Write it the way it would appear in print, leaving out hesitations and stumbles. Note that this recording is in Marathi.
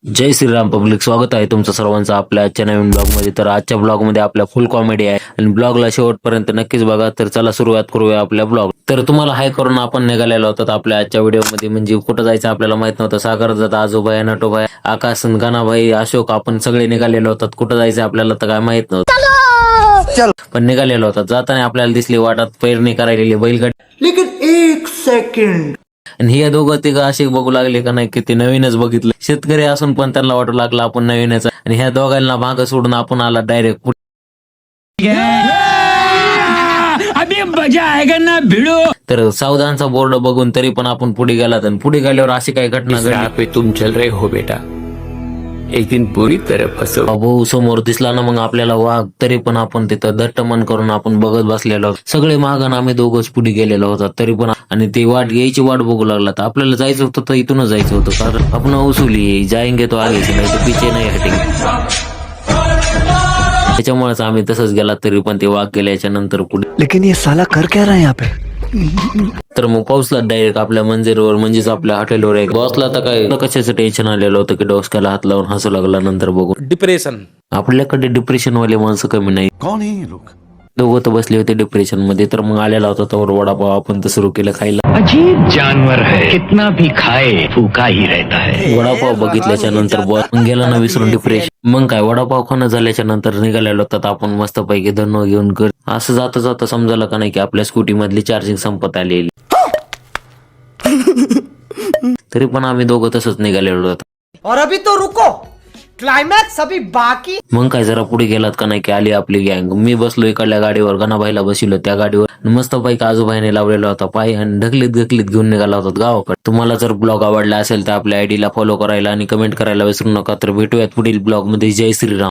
जय श्रीराम पब्लिक, स्वागत आहे तुमचं सर्वांचं आपल्या आजच्या नवीन ब्लॉग मध्ये. तर आजच्या ब्लॉग मध्ये आपल्या फुल कॉमेडी आहे आणि ब्लॉगला शेवटपर्यंत नक्कीच बघा. तर चला सुरुवात करूया आपल्या ब्लॉग. तर तुम्हाला हाय करून आपण निघालेलो होतो आपल्या आजच्या व्हिडिओ मध्ये. म्हणजे कुठं जायचं आपल्याला माहित नव्हतं. सागर दादा, आजोबाई, नटोबाई, आकाश, गाणाबाई, अशोक आपण सगळे निघालेलो होतात. कुठं जायचं आपल्याला तर काय माहित नव्हतं, पण निघालेलो होतात. जाताना आपल्याला दिसली वाटात पेरणी करायलेली बैलगाडी. लेकिन एक सेकंड, आणि हे दोघं तिघं असे बघू लागले का नाही की ते नवीनच बघितलं. शेतकरी असून पण त्यांना वाटू लागला आपण नवीनच. आणि ह्या दोघांना भाग सोडून आपण आला डायरेक्ट. अभी मजा आएगा ना भिड़ो. तर सावधानचा बोर्ड बघून तरी पण आपण पुढे गेलात. आणि पुढे गेल्यावर अशी काही घटना घडली. पे तुम चल रहे हो बेटा, एक दिन पूरी तरह फंसो. भाऊ समोर दिसला ना मग आपल्याला वाघ. तरी पण आपण तिथं दट्ट मन करून आपण बघत बसलेलो. सगळे मागण आम्ही दोघंच पुढे गेलेलो होता तरी पण. आणि ती वाट यायची वाट बघू लागला. तर आपल्याला जायचं होतं तर इथूनच जायचं होतं. कारण आपण उचुली जाएंगे तो आगे से, नाही तर पीछे नाही हटेंगे. त्याच्यामुळेच आम्ही तसंच गेला. तरी पण ते वाघ गेल्याच्या नंतर पुढे. लेकिन ये साला कर क्या रहा है यहाँ पे? तर मग पाऊसला डायरेक्ट आपल्या मंजिरवर म्हणजेच आपल्या हॉटेलवर एक बसला. तर काय कशाचं टेन्शन आलेलं होतं की डोसक्याला हात लावून हसू लागला. नंतर बघू डिप्रेशन. आपल्याकडे डिप्रेशन वाले माणसं कमी नाही. कौन है ये लोग? दोघं तर बसले होते डिप्रेशन मध्ये. तर मग आलेला होता तर वडापाव आपण तर सुरू केलं खायला. अजीब जानवर है, कितना भी खाए फूका ही रहता है. वडापाव बघितल्याच्या नंतर मग गेला ना विसरून डिप्रेशन. मग काय वडापाव खाणं झाल्याच्या नंतर निघालेलो होतात आपण मस्त पैकी धनो घेऊन घर. असं जाता जाता समजायला का नाही की आपल्या स्कूटी मधली चार्जिंग संपत आलेली. तरी पण आम्ही दोघं तसंच निघालेलो होतो. और अभी तो रुको, क्लाइमैक्स अभी बाकी. मग काय जरा पुढे गेलात का नाही की आली आपली गँग. मी बसलो इकडल्या गाडीवर, गणाबाईला बसलो त्या गाडीवर. मस्त पैकी आजोबाईने लावलेला होता पाय आणि ढकलीत घेऊन निघाला होता गावाकडे. तुम्हाला जर ब्लॉग आवडला असेल तर आपल्या आयडीला फॉलो करायला आणि कमेंट करायला विसरू नका. तर भेटूयात पुढील ब्लॉग मध्ये. जय श्रीराम.